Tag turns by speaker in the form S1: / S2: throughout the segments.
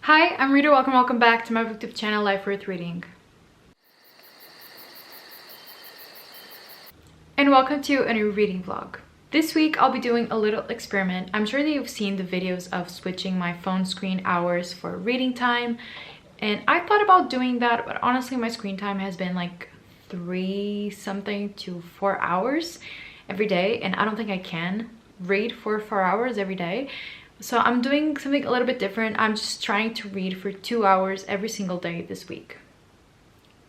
S1: Hi, I'm Rita. Welcome back to my booktube channel, Life Worth Reading. And welcome to a new reading vlog. This week I'll be doing a little experiment. I'm sure that you've seen the videos of switching my phone screen hours for reading time. And I thought about doing that, but honestly my screen time has been like 3 something to 4 hours every day. And I don't think I can read for 4 hours every day. So I'm doing something a little bit different. I'm just trying to read for 2 hours every single day this week.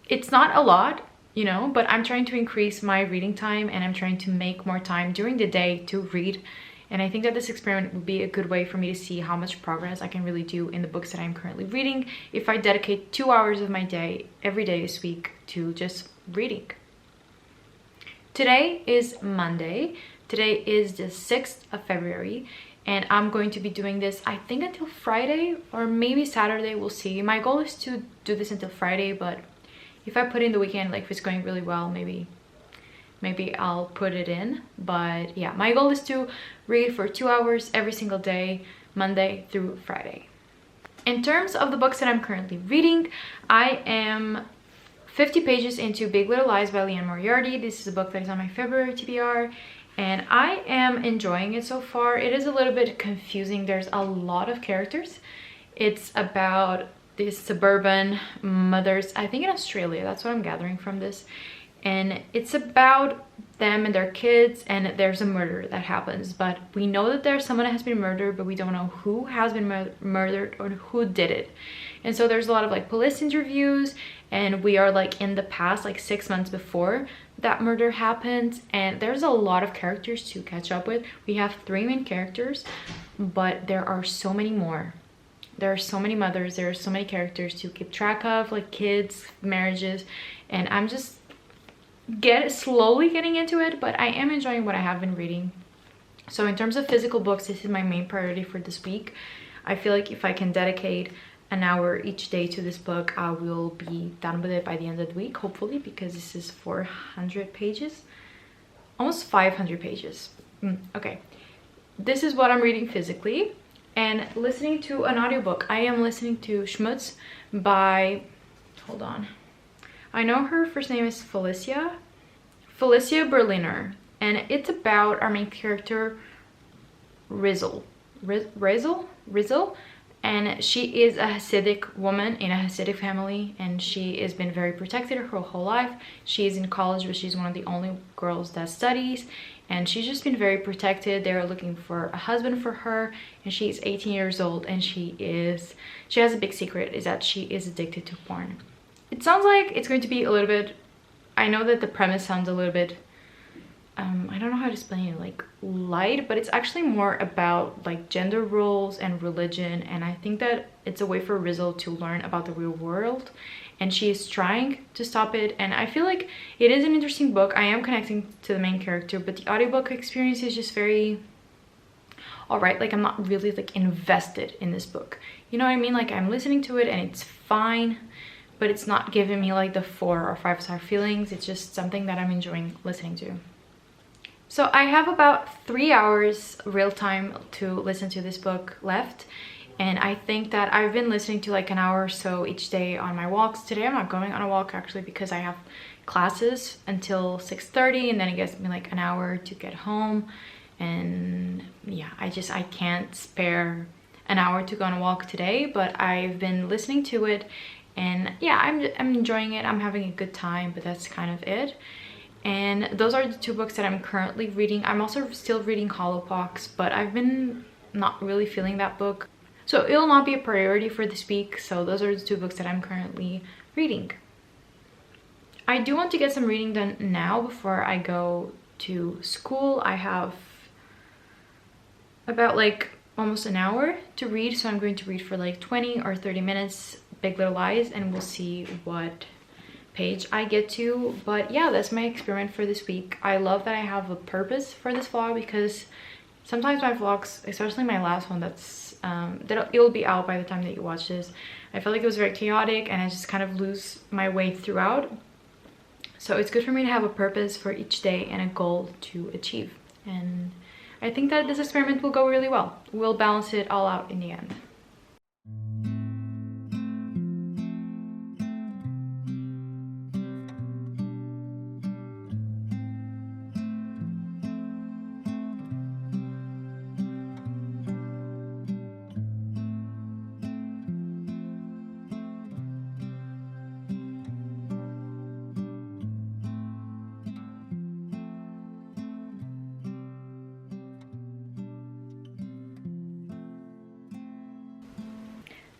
S1: It's not a lot, you know, but I'm trying to increase my reading time and I'm trying to make more time during the day to read. And I think that this experiment would be a good way for me to see how much progress I can really do in the books that I'm currently reading if I dedicate 2 hours of my day every day this week to just reading. Today is Monday. Today is the 6th of February. And I'm going to be doing this, I think, until Friday or maybe Saturday. We'll see. My goal is to do this until Friday, but if I put in the weekend, like if it's going really well, maybe I'll put it in. But yeah, my goal is to read for 2 hours every single day, Monday through Friday. In terms of the books that I'm currently reading, I am 50 pages into Big Little Lies by Liane Moriarty. This is a book that is on my February TBR. And I am enjoying it so far. It is a little bit confusing. There's a lot of characters. It's about these suburban mothers, I think in Australia, that's what I'm gathering from this. And it's about them and their kids, and there's a murder that happens. But we know that there's someone that has been murdered, but we don't know who has been murdered or who did it. And so there's a lot of like police interviews, and we are like in the past, like 6 months before that murder happened, and there's a lot of characters to catch up with. We have 3 main characters, but there are so many more. There are so many mothers, there are so many characters to keep track of, like kids, marriages, and I'm just slowly getting into it, but I am enjoying what I have been reading. So in terms of physical books, this is my main priority for this week. I feel like if I can dedicate an hour each day to this book, I will be done with it by the end of the week, hopefully, because this is 400 pages, almost 500 pages. Okay, this is what I'm reading physically. And listening to an audiobook, I am listening to Schmutz by, hold on, I know her first name is Felicia Berliner, and it's about our main character Rizzle, and she is a Hasidic woman in a Hasidic family, and she has been very protected her whole life. She is in college, but she's one of the only girls that studies, and she's just been very protected. They're looking for a husband for her, and she's 18 years old, and she has a big secret, is that she is addicted to porn. It sounds like it's going to be a little bit, I know that the premise sounds a little bit, I don't know how to explain it, like light, but it's actually more about like gender roles and religion, and I think that it's a way for Rizzle to learn about the real world, and she is trying to stop it. And I feel like it is an interesting book. I am connecting to the main character, but the audiobook experience is just very alright. Like I'm not really like invested in this book, you know what I mean? Like I'm listening to it and it's fine, but it's not giving me like the 4 or 5 star feelings. It's just something that I'm enjoying listening to. So I have about 3 hours real time to listen to this book left, and I think that I've been listening to like an hour or so each day on my walks. Today I'm not going on a walk actually because I have classes until 6:30, and then it gets me like an hour to get home. And yeah, I can't spare an hour to go on a walk today, but I've been listening to it, and yeah, I'm enjoying it. I'm having a good time, but that's kind of it. And those are the 2 books that I'm currently reading. I'm also still reading Hollowpox, but I've been not really feeling that book, so it will not be a priority for this week. So those are the 2 books that I'm currently reading. I do want to get some reading done now before I go to school. I have about like almost an hour to read, so I'm going to read for like 20 or 30 minutes Big Little Lies, and we'll see what page I get to. But yeah, that's my experiment for this week. I love that I have a purpose for this vlog, because sometimes my vlogs, especially my last one, it'll be out by the time that you watch this, I felt like it was very chaotic and I just kind of lose my way throughout. So it's good for me to have a purpose for each day and a goal to achieve, and I think that this experiment will go really well. We'll balance it all out in the end.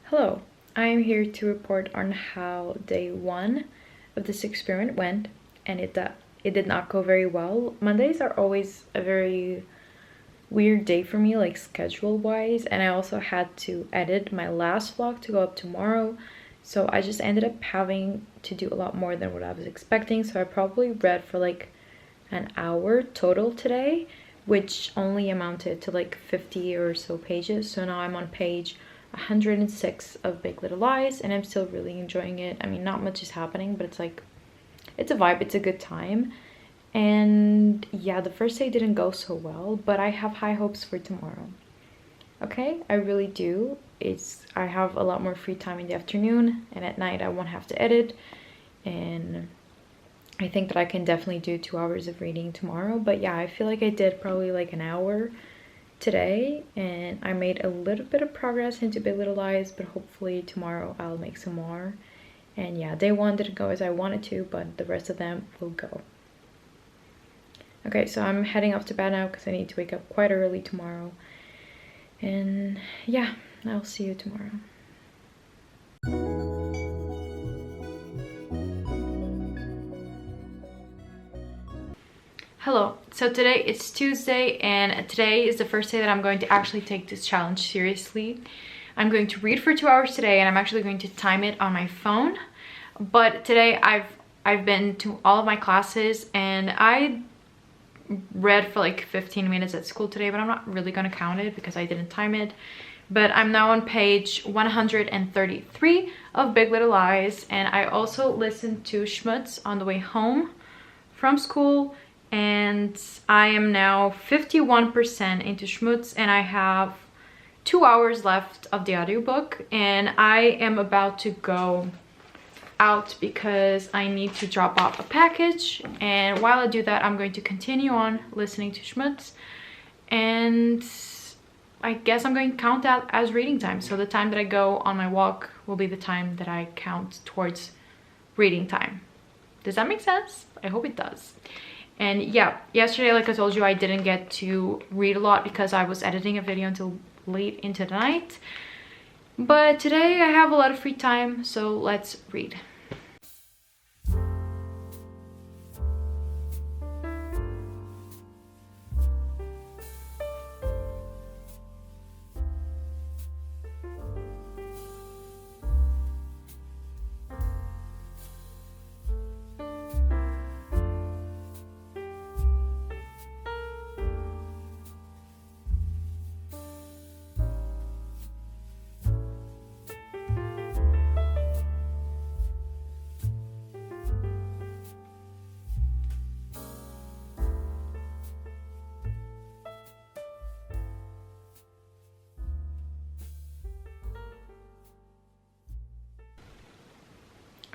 S1: Hello, I am here to report on how day 1 of this experiment went, and it did not go very well. Mondays are always a very weird day for me, like schedule-wise, and I also had to edit my last vlog to go up tomorrow, so I just ended up having to do a lot more than what I was expecting. So I probably read for like an hour total today, which only amounted to like 50 or so pages. So now I'm on page 106 of Big Little Lies, and I'm still really enjoying it. I mean, not much is happening, but it's like, it's a vibe, it's a good time. And yeah, the first day didn't go so well, but I have high hopes for tomorrow. Okay, I really do. I have a lot more free time in the afternoon, and at night I won't have to edit, and I think that I can definitely do 2 hours of reading tomorrow. But yeah, I feel like I did probably like an hour today, and I made a little bit of progress into Big Little Lies, but hopefully tomorrow I'll make some more. And yeah, day 1 didn't go as I wanted to, but the rest of them will go. Okay, so I'm heading off to bed now because I need to wake up quite early tomorrow. And yeah, I'll see you tomorrow. Hello, so today it's Tuesday, and today is the first day that I'm going to actually take this challenge seriously. I'm going to read for 2 hours today, and I'm actually going to time it on my phone. But today I've been to all of my classes, and I read for like 15 minutes at school today, but I'm not really gonna count it because I didn't time it. But I'm now on page 133 of Big Little Lies, and I also listened to Schmutz on the way home from school, and I am now 51% into Schmutz, and I have 2 hours left of the audiobook, and I am about to go out because I need to drop off a package. And while I do that, I'm going to continue on listening to Schmutz, and I guess I'm going to count that as reading time. So the time that I go on my walk will be the time that I count towards reading time. Does that make sense? I hope it does. And yeah, yesterday, like I told you, I didn't get to read a lot because I was editing a video until late into the night. But today I have a lot of free time, so let's read.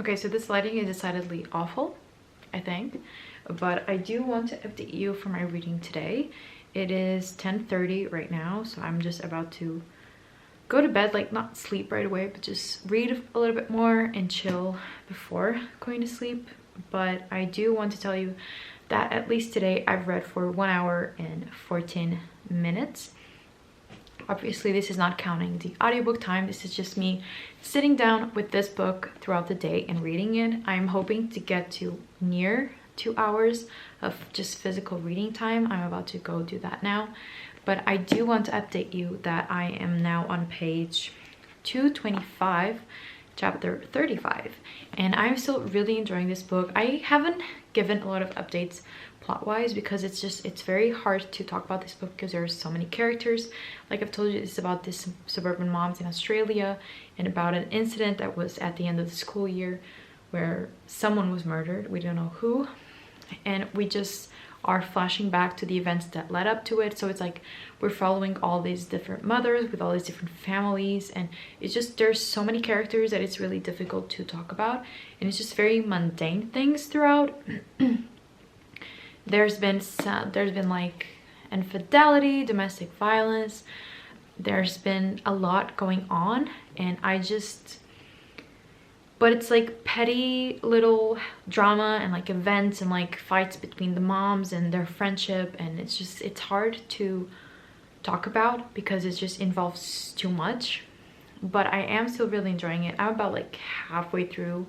S1: Okay, so this lighting is decidedly awful, I think, but I do want to update you for my reading today. It is 10:30 right now, so I'm just about to go to bed, like not sleep right away, but just read a little bit more and chill before going to sleep. But I do want to tell you that at least today I've read for 1 hour and 14 minutes. Obviously, this is not counting the audiobook time. This is just me sitting down with this book throughout the day and reading it. I'm hoping to get to near 2 hours of just physical reading time. I'm about to go do that now. But I do want to update you that I am now on page 225, chapter 35. And I'm still really enjoying this book. I haven't given a lot of updates plot-wise because it's very hard to talk about this book because there are so many characters. Like I've told you, it's about this suburban moms in Australia and about an incident that was at the end of the school year where someone was murdered. We don't know who, and we just are flashing back to the events that led up to it. So it's like we're following all these different mothers with all these different families, and it's just there's so many characters that it's really difficult to talk about, and it's just very mundane things throughout. There's been like infidelity, domestic violence. There's been a lot going on, and but it's like petty little drama and like events and like fights between the moms and their friendship, and it's hard to talk about because it just involves too much. but I am still really enjoying it. I'm about like halfway through,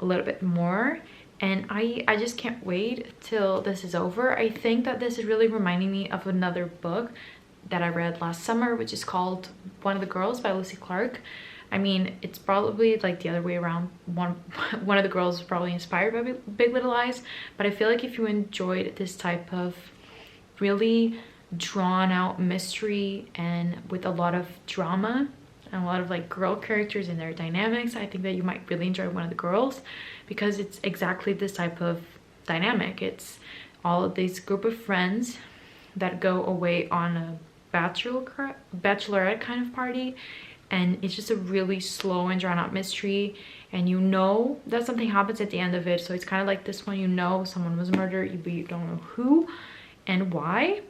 S1: a little bit more, and I just can't wait till this is over. I think that this is really reminding me of another book that I read last summer, which is called One of the Girls by Lucy Clark. I mean, it's probably like the other way around. One of the girls was probably inspired by Big Little Lies, but I feel like if you enjoyed this type of really drawn out mystery and with a lot of drama and a lot of like girl characters and their dynamics, I think that you might really enjoy One of the Girls, because it's exactly this type of dynamic. It's all of these group of friends that go away on a bachelorette kind of party, and it's just a really slow and drawn out mystery, and you know that something happens at the end of it. So it's kind of like this one, you know someone was murdered, but you don't know who and why.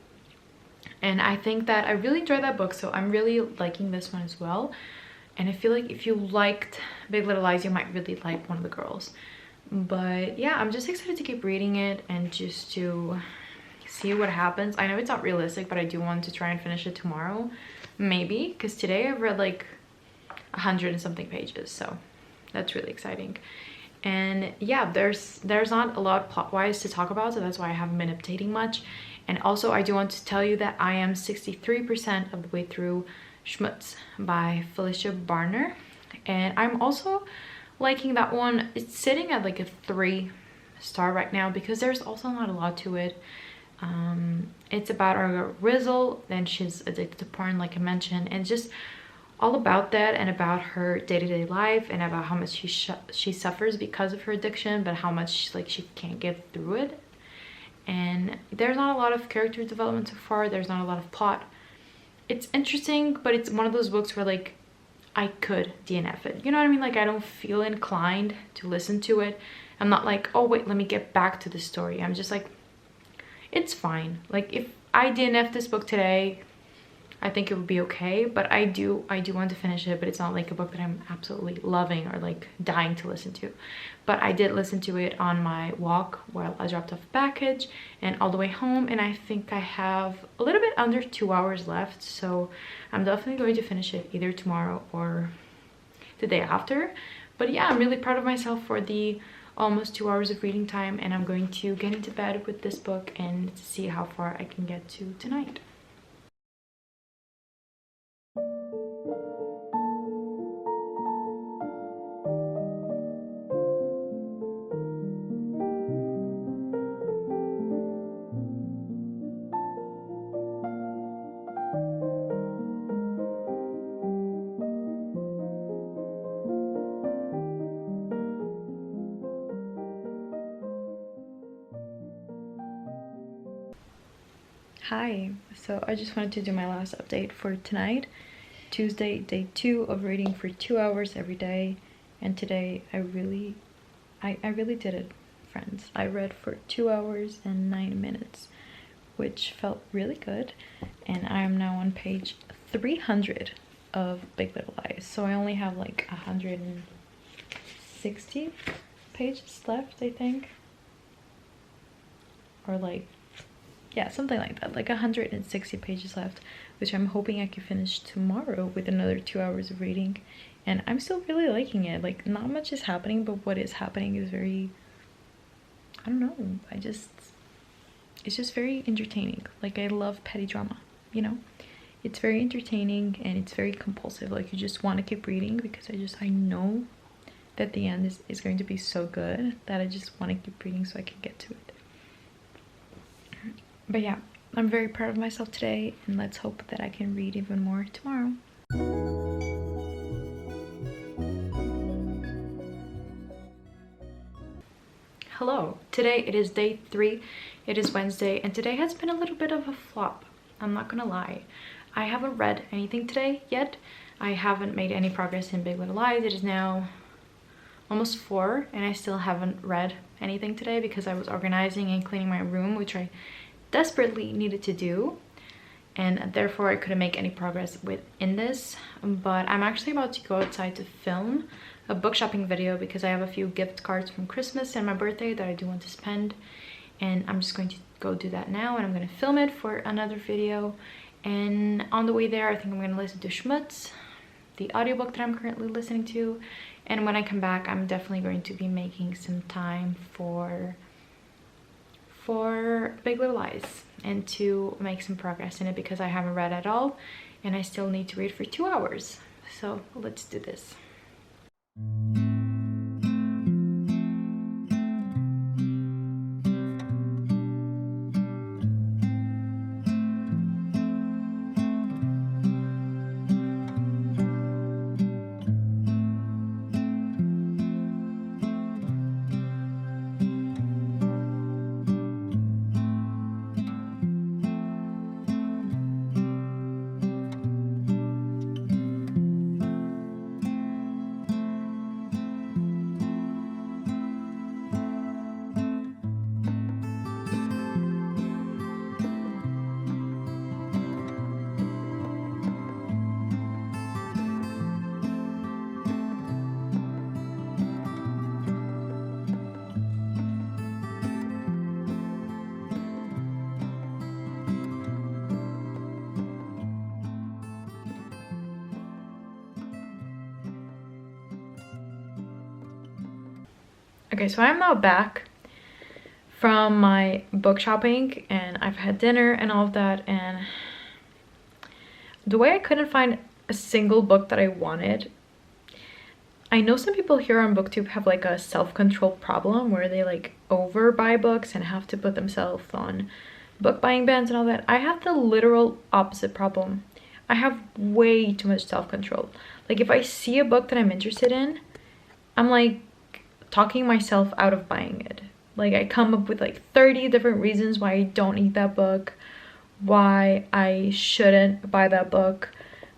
S1: And I think that I really enjoyed that book, so I'm really liking this one as well. And I feel like if you liked Big Little Lies, you might really like One of the Girls. But yeah, I'm just excited to keep reading it and just to see what happens. I know it's not realistic, but I do want to try and finish it tomorrow, maybe, because today I've read like 100 and something pages, so that's really exciting. And yeah, there's not a lot plot wise to talk about, so that's why I haven't been updating much. And also I do want to tell you that I am 63% of the way through Schmutz by Felicia Barner, and I'm also liking that one. It's sitting at like a 3-star right now because there's also not a lot to it. It's about our Rizzle, and she's addicted to porn, like I mentioned, and just all about that, and about her day-to-day life, and about how much she suffers because of her addiction, but how much like she can't get through it. And there's not a lot of character development so far. There's not a lot of plot. It's interesting, but it's one of those books where like I could DNF it, you know what I mean? Like I don't feel inclined to listen to it. I'm not like, oh wait, let me get back to the story. I'm just like, it's fine. Like if I DNF this book today, I think it would be okay, but I do want to finish it, but it's not like a book that I'm absolutely loving or like dying to listen to. But I did listen to it on my walk while I dropped off a package and all the way home, and I think I have a little bit under 2 hours left, so I'm definitely going to finish it either tomorrow or the day after. But yeah, I'm really proud of myself for the almost 2 hours of reading time, and I'm going to get into bed with this book and see how far I can get to tonight. Hi, so I just wanted to do my last update for tonight, Tuesday, day 2 of reading for 2 hours every day. And today I really did it, friends. I read for 2 hours and 9 minutes, which felt really good. And I am now on page 300 of Big Little Lies, so I only have like 160 pages left, I think, or like, yeah, something like that, like 160 pages left, which I'm hoping I can finish tomorrow with another 2 hours of reading. And I'm still really liking it. Like, not much is happening, but what is happening is very, I don't know, it's just very entertaining. Like, I love petty drama, you know? It's very entertaining and it's very compulsive. Like, you just want to keep reading because I know that the end is going to be so good that I just want to keep reading so I can get to it. But yeah, I'm very proud of myself today, and let's hope that I can read even more tomorrow. Hello, today it is day 3, it is Wednesday, and today has been a little bit of a flop. I'm not gonna lie. I haven't read anything today yet. I haven't made any progress in Big Little Lies. It is now almost 4, and I still haven't read anything today because I was organizing and cleaning my room, which I desperately needed to do, and therefore I couldn't make any progress in this. But I'm actually about to go outside to film a book shopping video because I have a few gift cards from Christmas and my birthday that I do want to spend, and I'm just going to go do that now, and I'm going to film it for another video. And on the way there, I think I'm going to listen to Schmutz, the audiobook that I'm currently listening to. And when I come back, I'm definitely going to be making some time for Big Little Lies and to make some progress in it, because I haven't read at all and I still need to read for 2 hours. So let's do this. Okay, so I'm now back from my book shopping and I've had dinner and all of that, and the way I couldn't find a single book that I wanted. I know some people here on booktube have like a self-control problem where they like overbuy books and have to put themselves on book buying bans and all that. I have the literal opposite problem. I have way too much self-control. Like if I see a book that I'm interested in, I'm like talking myself out of buying it. Like I come up with like 30 different reasons why I don't need that book, why I shouldn't buy that book,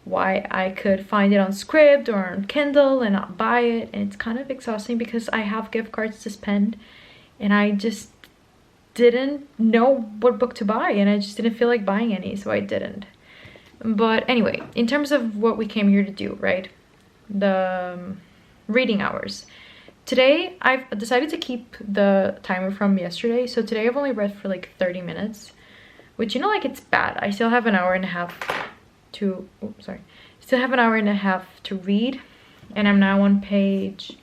S1: why I could find it on SCRIBD or on Kindle and not buy it. And it's kind of exhausting because I have gift cards to spend and I just didn't know what book to buy and I just didn't feel like buying any, so I didn't. But anyway, in terms of what we came here to do, right? The reading hours. Today, I've decided to keep the timer from yesterday. So today I've only read for like 30 minutes, which, you know, like it's bad. I still have an hour and a half to, still have an hour and a half to read. And I'm now on page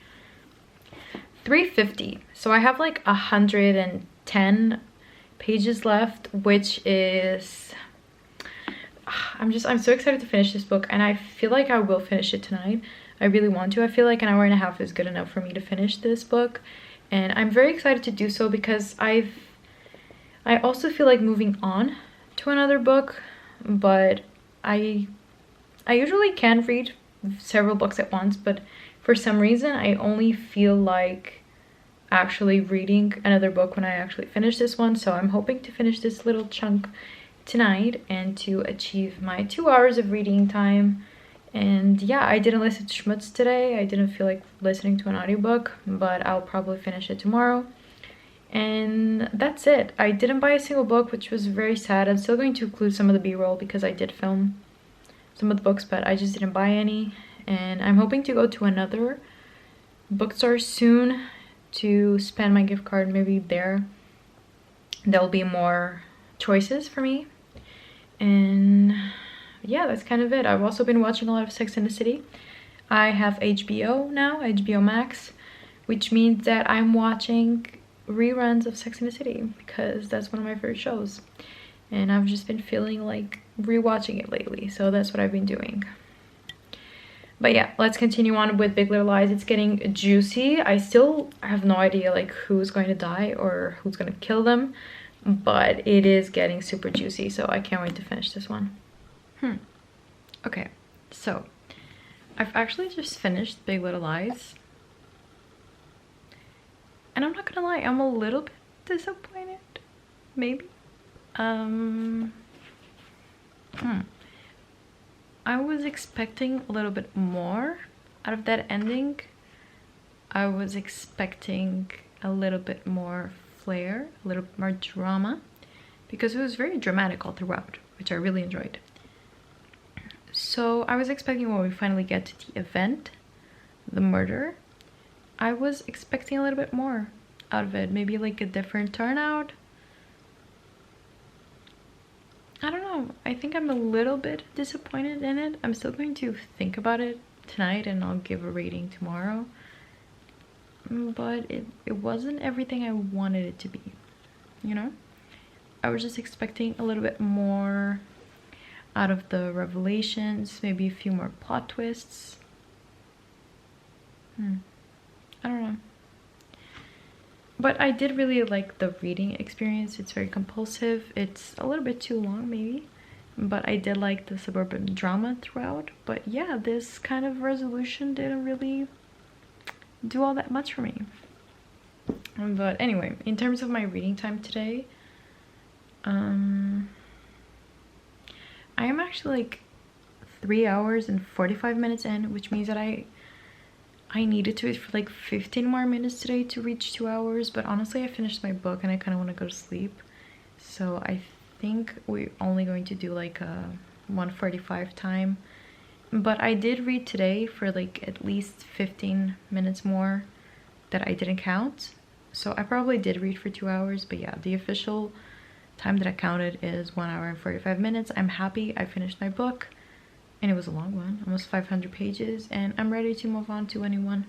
S1: 350. So I have like 110 pages left, which is, I'm so excited to finish this book, and I feel like I will finish it tonight. I really want to. I feel like an hour and a half is good enough for me to finish this book, and I'm very excited to do so because I also feel like moving on to another book, but I usually can read several books at once, but for some reason I only feel like actually reading another book when I actually finish this one. So I'm hoping to finish this little chunk tonight and to achieve my 2 hours of reading time. And yeah, I didn't listen to Schmutz today. I didn't feel like listening to an audiobook, but I'll probably finish it tomorrow. And that's it. I didn't buy a single book, which was very sad. I'm still going to include some of the b-roll because I did film some of the books, but I just didn't buy any. And I'm hoping to go to another bookstore soon to spend my gift card. Maybe there'll be more choices for me. And yeah, that's kind of it. I've also been watching a lot of Sex and the City. I have HBO now, HBO Max, which means that I'm watching reruns of Sex and the City because that's one of my favorite shows. And I've just been feeling like rewatching it lately, so that's what I've been doing. But yeah, let's continue on with Big Little Lies. It's getting juicy. I still have no idea like who's going to die or who's going to kill them, but it is getting super juicy, so I can't wait to finish this one. Okay, so I've actually just finished Big Little Lies, and I'm not gonna lie, I'm a little bit disappointed, maybe. I was expecting a little bit more out of that ending. I was expecting a little bit more flair, a little bit more drama, because it was very dramatic all throughout, which I really enjoyed. So I was expecting when we finally get to the event, the murder, I was expecting a little bit more out of it. Maybe like a different turnout. I don't know. I think I'm a little bit disappointed in it. I'm still going to think about it tonight and I'll give a rating tomorrow. But it wasn't everything I wanted it to be, you know? I was just expecting a little bit more out of the revelations, maybe a few more plot twists. I don't know. But I did really like the reading experience. It's very compulsive. It's a little bit too long maybe, but I did like the suburban drama throughout. But yeah, this kind of resolution didn't really do all that much for me. But anyway, in terms of my reading time today, I am actually like 3 hours and 45 minutes in, which means that I needed to read for like 15 more minutes today to reach 2 hours. But honestly, I finished my book and I kind of want to go to sleep, so I think we're only going to do like a 1:45 time. But I did read today for like at least 15 minutes more that I didn't count, so I probably did read for 2 hours. But yeah, the official time that I counted is 1 hour and 45 minutes. I'm happy I finished my book, and it was a long one, almost 500 pages, and I'm ready to move on to a new one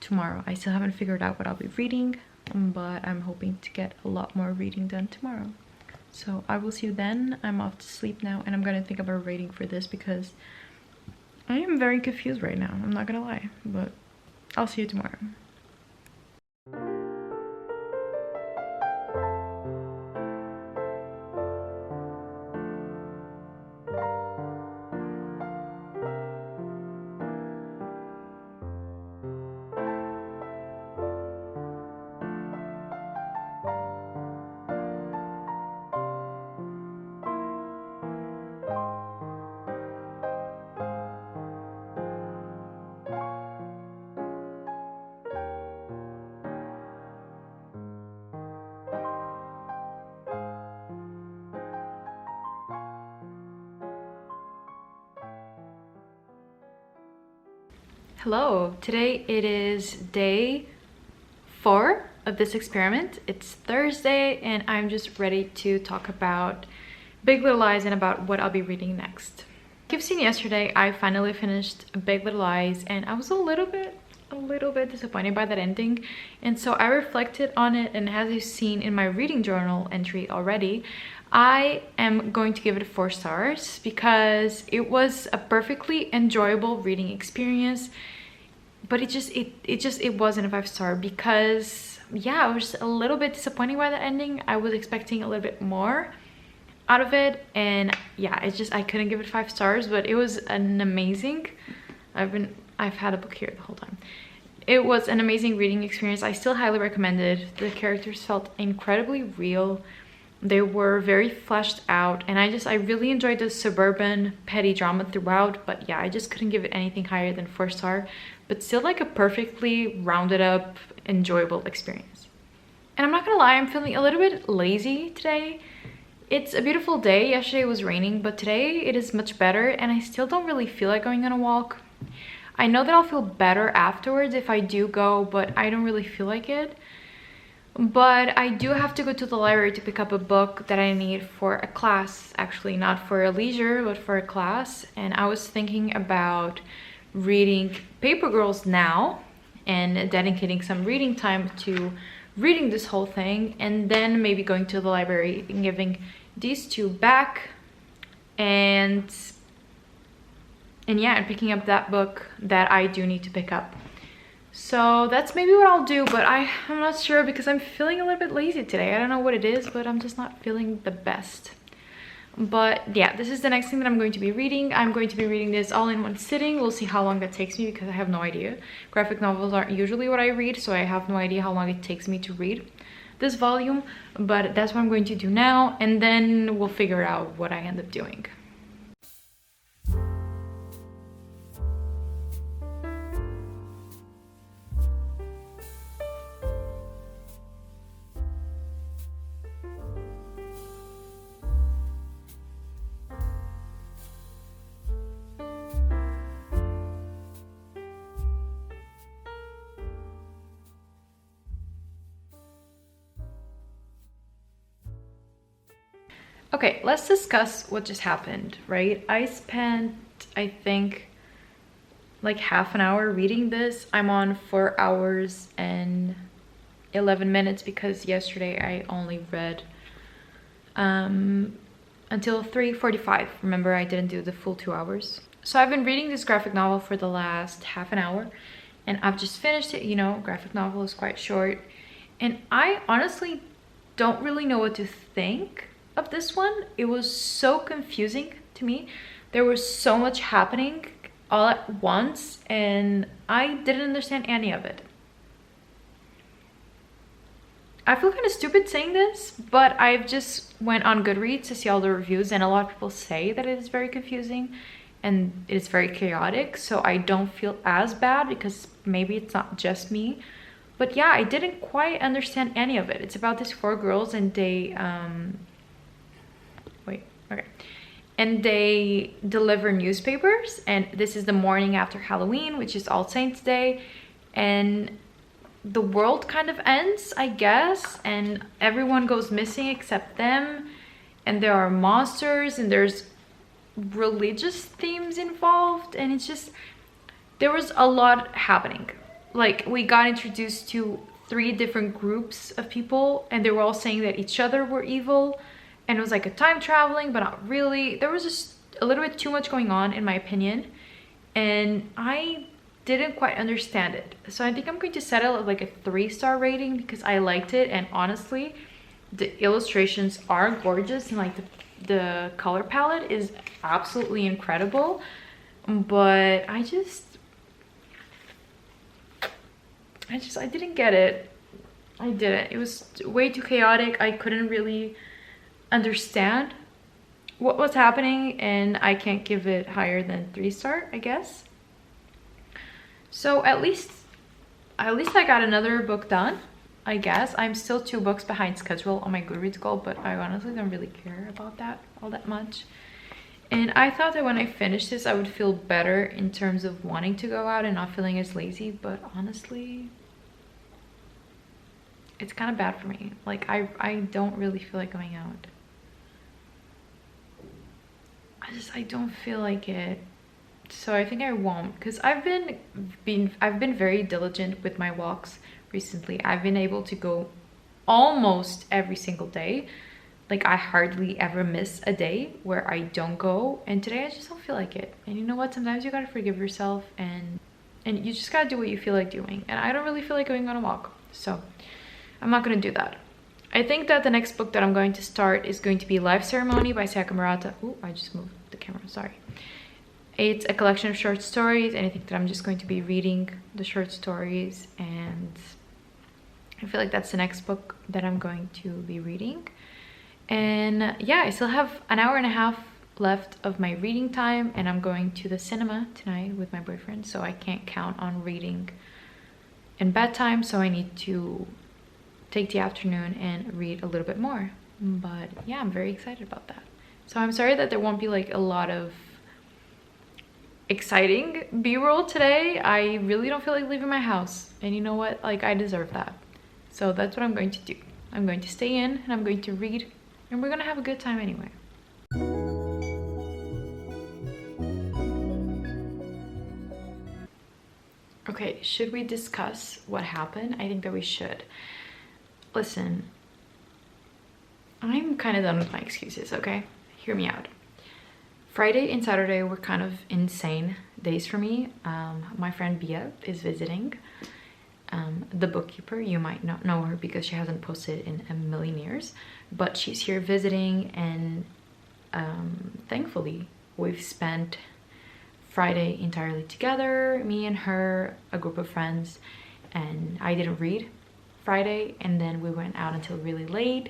S1: tomorrow. I still haven't figured out what I'll be reading, but I'm hoping to get a lot more reading done tomorrow. So I will see you then. I'm off to sleep now, and I'm gonna think about rating for this because I am very confused right now, I'm not gonna lie, but I'll see you tomorrow. Hello, today it is day 4 of this experiment. It's Thursday and I'm just ready to talk about Big Little Lies and about what I'll be reading next. Like you've seen yesterday, I finally finished Big Little Lies and I was a little bit disappointed by that ending, and so I reflected on it, and as you've seen in my reading journal entry already, I am going to give it 4 stars because it was a perfectly enjoyable reading experience, but it wasn't a 5-star because yeah, I was just a little bit disappointed by the ending. I was expecting a little bit more out of it, and yeah, I couldn't give it 5 stars, but it was an amazing, I've had a book here the whole time. It was an amazing reading experience. I still highly recommend it. The characters felt incredibly real. They were very fleshed out, and I really enjoyed the suburban petty drama throughout. But yeah, I just couldn't give it anything higher than 4 star, but still like a perfectly rounded up enjoyable experience. And I'm not gonna lie, I'm feeling a little bit lazy today. It's a beautiful day. Yesterday it was raining, but today it is much better, and I still don't really feel like going on a walk. I know that I'll feel better afterwards if I do go, but I don't really feel like it. But I do have to go to the library to pick up a book that I need for a class, actually not for a leisure, but for a class. And I was thinking about reading Paper Girls now and dedicating some reading time to reading this whole thing, and then maybe going to the library and giving these 2 back and yeah, and picking up that book that I do need to pick up. So that's maybe what I'll do, but I'm not sure because I'm feeling a little bit lazy today. I don't know what it is, but I'm just not feeling the best. But yeah, this is the next thing that I'm going to be reading. I'm going to be reading this all in one sitting. We'll see how long that takes me because I have no idea. Graphic novels aren't usually what I read, so I have no idea how long it takes me to read this volume, but that's what I'm going to do now, and then we'll figure out what I end up doing. Okay, let's discuss what just happened, right? I spent, I think, like half an hour reading this. I'm on 4 hours and 11 minutes because yesterday I only read until 3:45. Remember, I didn't do the full 2 hours. So I've been reading this graphic novel for the last half an hour and I've just finished it. You know, graphic novel is quite short. And I honestly don't really know what to think of this one. It was so confusing to me. There was so much happening all at once and I didn't understand any of it. I feel kind of stupid saying this, but I've just went on Goodreads to see all the reviews and a lot of people say that it is very confusing and it is very chaotic, so I don't feel as bad because maybe it's not just me. But yeah, I didn't quite understand any of it. It's about these 4 girls and they and they deliver newspapers, and this is the morning after Halloween, which is All Saints Day, and the world kind of ends, I guess, and everyone goes missing except them, and there are monsters and there's religious themes involved, and it's just, there was a lot happening. Like, we got introduced to 3 different groups of people and they were all saying that each other were evil, and it was like a time traveling, but not really. There was just a little bit too much going on in my opinion, and I didn't quite understand it. So I think I'm going to set it at like a 3-star rating because I liked it, and honestly the illustrations are gorgeous and like the color palette is absolutely incredible, but I didn't get it. I didn't. It was way too chaotic. I couldn't really understand what was happening, and I can't give it higher than 3-star, I guess. So at least I got another book done, I guess. I'm still 2 books behind schedule on my Goodreads goal, but I honestly don't really care about that all that much. And I thought that when I finished this, I would feel better in terms of wanting to go out and not feeling as lazy, but honestly, it's kind of bad for me. Like, I don't really feel like going out. I don't feel like it. So I think I won't, because I've been very diligent with my walks recently. I've been able to go almost every single day. Like, I hardly ever miss a day where I don't go, and today I just don't feel like it. And you know what, sometimes you gotta forgive yourself and you just gotta do what you feel like doing, and I don't really feel like going on a walk, so I'm not gonna do that. I think that the next book that I'm going to start is going to be Life Ceremony by Sayaka Murata. Oh, I just moved the camera, sorry. It's a collection of short stories, and I think that I'm just going to be reading the short stories, and I feel like that's the next book that I'm going to be reading. And yeah, I still have an hour and a half left of my reading time, and I'm going to the cinema tonight with my boyfriend, so I can't count on reading in bedtime, so I need to take the afternoon and read a little bit more. But yeah, I'm very excited about that. So I'm sorry that there won't be like a lot of exciting b-roll today. I really don't feel like leaving my house, and you know what, like, I deserve that. So that's what I'm going to do. I'm going to stay in and I'm going to read, and we're gonna have a good time anyway. Okay, should we discuss what happened? I think that we should. Listen, I'm kind of done with my excuses, okay? Hear me out. Friday and Saturday were kind of insane days for me. My friend Bia is visiting, the bookkeeper. You might not know her because she hasn't posted in a million years, but she's here visiting, and thankfully we've spent Friday entirely together, me and her, a group of friends, and I didn't read Friday, and then we went out until really late,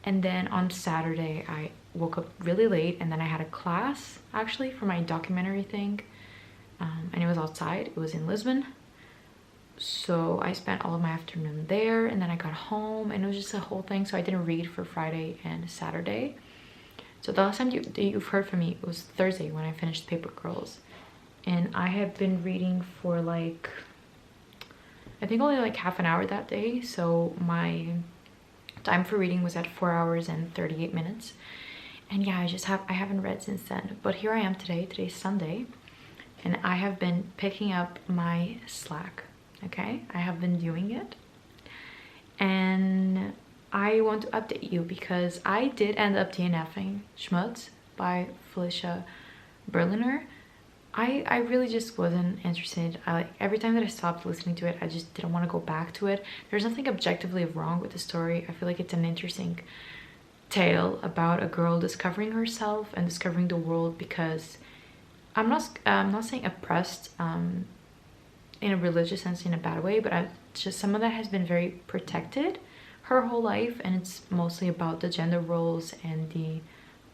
S1: and then on Saturday I woke up really late, and then I had a class actually for my documentary thing, and it was outside. It was in Lisbon, so I spent all of my afternoon there, and then I got home, and it was just a whole thing. So I didn't read for Friday and Saturday. So the last time you've heard from me was Thursday when I finished Paper Girls, and I had been reading for like, I think only like half an hour that day, so my time for reading was at 4 hours and 38 minutes. And yeah, I haven't read since then. But here I am today. Today's Sunday, and I have been picking up my slack. Okay, I have been doing it, and I want to update you because I did end up DNFing Schmutz by Felicia Berliner. I really just wasn't interested. Every time that I stopped listening to it, I just didn't want to go back to it. There's nothing objectively wrong with the story. I feel like it's an interesting tale about a girl discovering herself and discovering the world, because I'm not saying oppressed in a religious sense in a bad way, but just someone that has been very protected her whole life, and it's mostly about the gender roles and the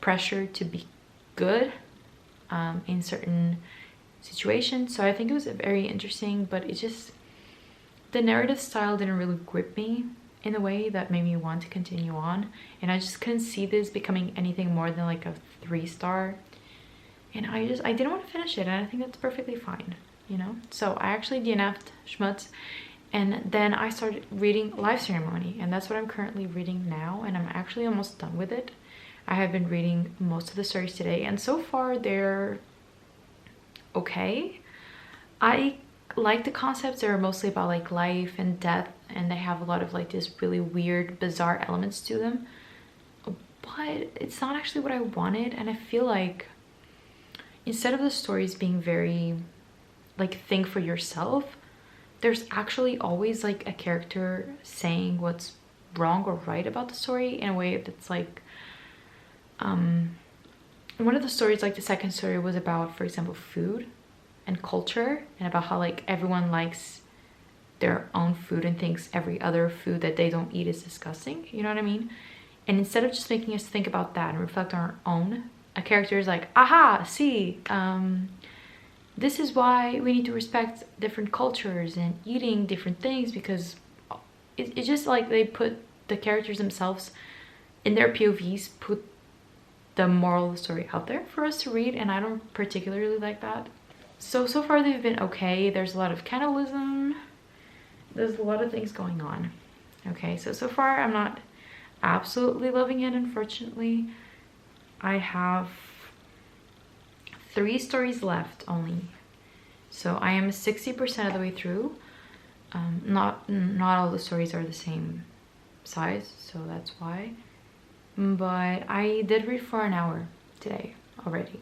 S1: pressure to be good in certain situations. So I think it was very interesting, but it just, the narrative style didn't really grip me in a way that made me want to continue on, and I just couldn't see this becoming anything more than like a 3-star, and I didn't want to finish it, and I think that's perfectly fine, you know. So I actually DNF'd Schmutz, and then I started reading Life Ceremony, and that's what I'm currently reading now, and I'm actually almost done with it. I have been reading most of the stories today, and so far they're okay. I like the concepts. They're mostly about like life and death, and they have a lot of like this really weird, bizarre elements to them, but it's not actually what I wanted. And I feel like instead of the stories being very like think for yourself, there's actually always like a character saying what's wrong or right about the story in a way that's like one of the stories, like the second story, was about, for example, food and culture, and about how like everyone likes their own food and thinks every other food that they don't eat is disgusting, you know what I mean? And instead of just making us think about that and reflect on our own, a character is like, aha, see, this is why we need to respect different cultures and eating different things, because it's just like they put the characters themselves in their POVs, put the moral of the story out there for us to read, and I don't particularly like that. So far they've been okay. There's a lot of cannibalism, there's a lot of things going on. Okay, so far I'm not absolutely loving it, unfortunately. I have 3 stories left only, so I am 60% of the way through. Not all the stories are the same size, so that's why. But I did read for an hour today already,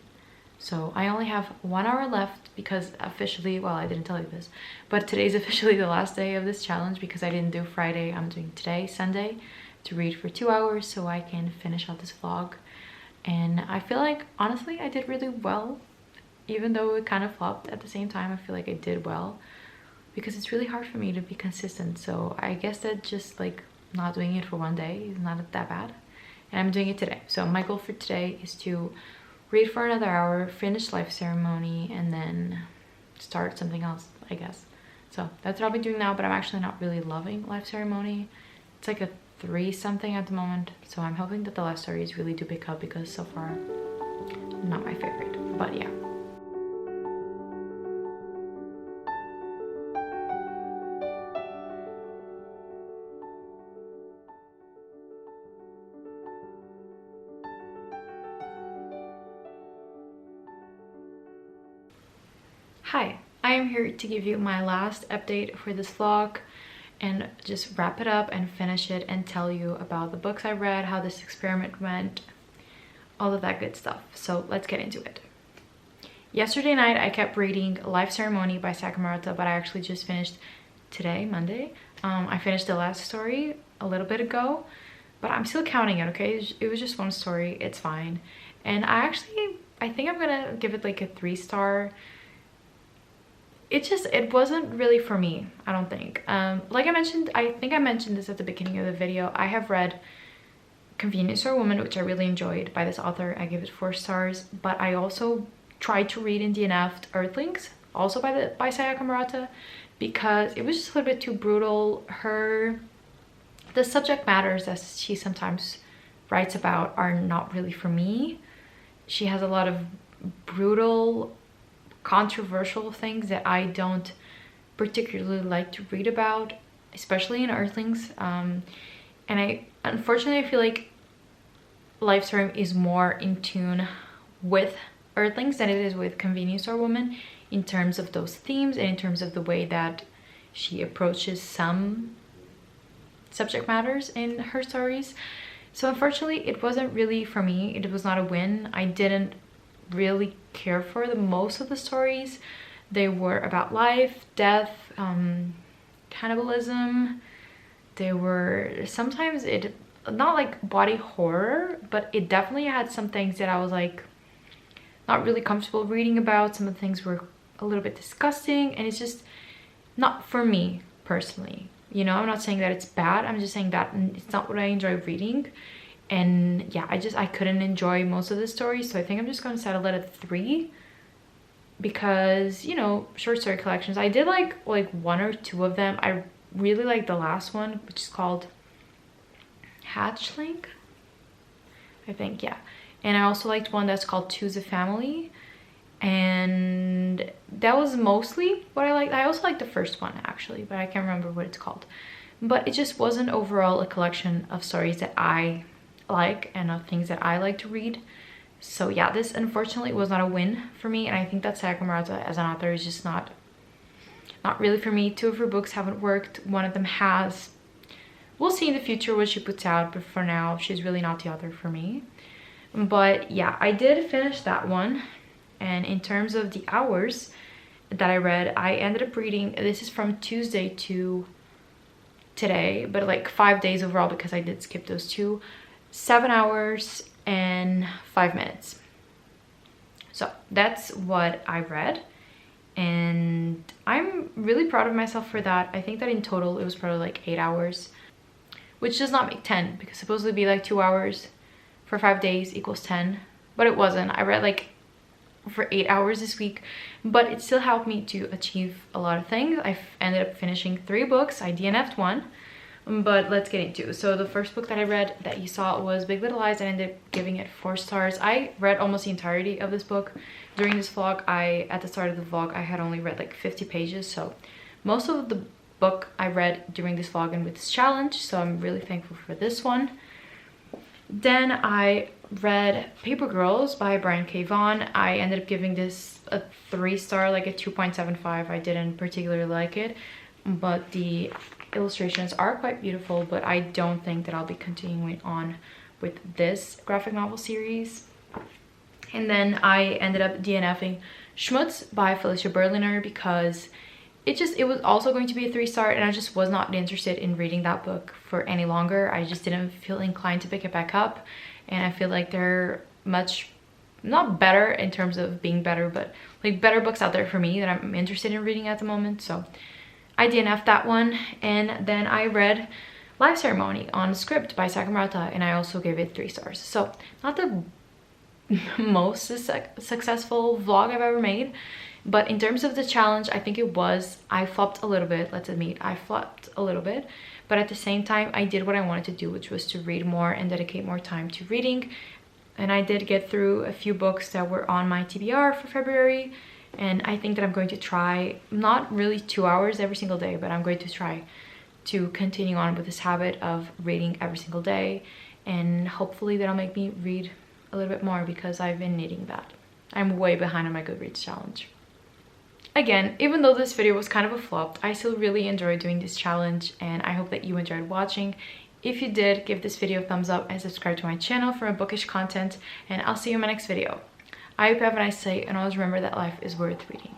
S1: so I only have 1 hour left, because officially, well, I didn't tell you this, but today's officially the last day of this challenge, because I didn't do Friday. I'm doing today, Sunday, to read for 2 hours so I can finish out this vlog. And I feel like, honestly, I did really well, even though it kind of flopped. At the same time, I feel like I did well, because it's really hard for me to be consistent. So I guess that just like not doing it for one day is not that bad. And I'm doing it today. So my goal for today is to read for another hour, finish Life Ceremony, and then start something else, I guess. So that's what I'll be doing now, but I'm actually not really loving Life Ceremony. It's like a 3 something at the moment, so I'm hoping that the last stories really do pick up, because so far not my favorite. But yeah. Hi, I am here to give you my last update for this vlog and just wrap it up and finish it and tell you about the books I read, how this experiment went, all of that good stuff. So let's get into it. Yesterday night I kept reading Life Ceremony by Sakamoto, but I actually just finished today, Monday. I finished the last story a little bit ago, but I'm still counting it, okay? It was just 1 story, it's fine. And I think I'm gonna give it like a 3-star. It wasn't really for me, I don't think. Like I mentioned, I think I mentioned this at the beginning of the video, I have read Convenience Store Woman, which I really enjoyed, by this author. I gave it 4 stars, but I also tried to read and DNF'd Earthlings, also by Sayaka Murata, because it was just a little bit too brutal. The subject matters that she sometimes writes about are not really for me. She has a lot of brutal, controversial things that I don't particularly like to read about, especially in Earthlings. And unfortunately I feel like Life Ceremony is more in tune with Earthlings than it is with Convenience Store Woman, in terms of those themes and in terms of the way that she approaches some subject matters in her stories. So unfortunately, it wasn't really for me. It was not a win. I didn't really care for the most of the stories. They were about life, death, cannibalism. They were sometimes not like body horror, but it definitely had some things that I was like not really comfortable reading about. Some of the things were a little bit disgusting, and it's just not for me personally. You know, I'm not saying that it's bad, I'm just saying that it's not what I enjoy reading. And yeah, I couldn't enjoy most of the stories, so I think I'm just gonna settle it at 3, because, you know, short story collections, I did like 1 or 2 of them. I really like the last one, which is called Hatchling, I think, yeah. And I also liked one that's called Choose a Family, and that was mostly what I liked. I also liked the first one actually, but I can't remember what it's called. But it just wasn't overall a collection of stories that I like and of things that I like to read. So yeah, this unfortunately was not a win for me, and I think that Sayaka Murata as an author is just not really for me. 2 of her books haven't worked, 1 of them has. We'll see in the future what she puts out, but for now she's really not the author for me. But yeah, I did finish that one. And in terms of the hours that I read, I ended up reading, this is from Tuesday to today, but like 5 days overall because I did skip those 2, 7 hours and 5 minutes. So that's what I read, and I'm really proud of myself for that. I think that in total it was probably like 8 hours, which does not make 10, because supposedly it'd be like 2 hours for 5 days equals 10, but it wasn't. I read like for 8 hours this week, but it still helped me to achieve a lot of things. I ended up finishing 3 books. I DNF'd 1, but let's get into it. So the first book that I read that you saw was Big Little Lies, and I ended up giving it 4 stars. I read almost the entirety of this book during this vlog. At the start of the vlog, I had only read like 50 pages, so most of the book I read during this vlog and with this challenge, so I'm really thankful for this one. Then I read Paper Girls by Brian K. Vaughan. I ended up giving this a 3 star, like a 2.75. I didn't particularly like it, but the illustrations are quite beautiful, but I don't think that I'll be continuing on with this graphic novel series. And then I ended up DNFing Schmutz by Felicia Berliner because it was also going to be a 3 star, and I just was not interested in reading that book for any longer. I just didn't feel inclined to pick it back up, and I feel like there are much, not better in terms of being better, but like better books out there for me that I'm interested in reading at the moment. So I DNF'd that one. And then I read Live Ceremony on SCRIBD by Sayaka Murata, and I also gave it 3 stars. So not the most successful vlog I've ever made, but in terms of the challenge, I think I flopped a little bit. Let's admit, I flopped a little bit, but at the same time I did what I wanted to do, which was to read more and dedicate more time to reading. And I did get through a few books that were on my TBR for February, and I think that I'm going to try, not really 2 hours every single day, but I'm going to try to continue on with this habit of reading every single day, and hopefully that'll make me read a little bit more, because I've been needing that. I'm way behind on my Goodreads challenge. Again, even though this video was kind of a flop, I still really enjoyed doing this challenge, and I hope that you enjoyed watching. If you did, give this video a thumbs up and subscribe to my channel for more bookish content, and I'll see you in my next video. I hope you have a nice day, and always remember that life is worth reading.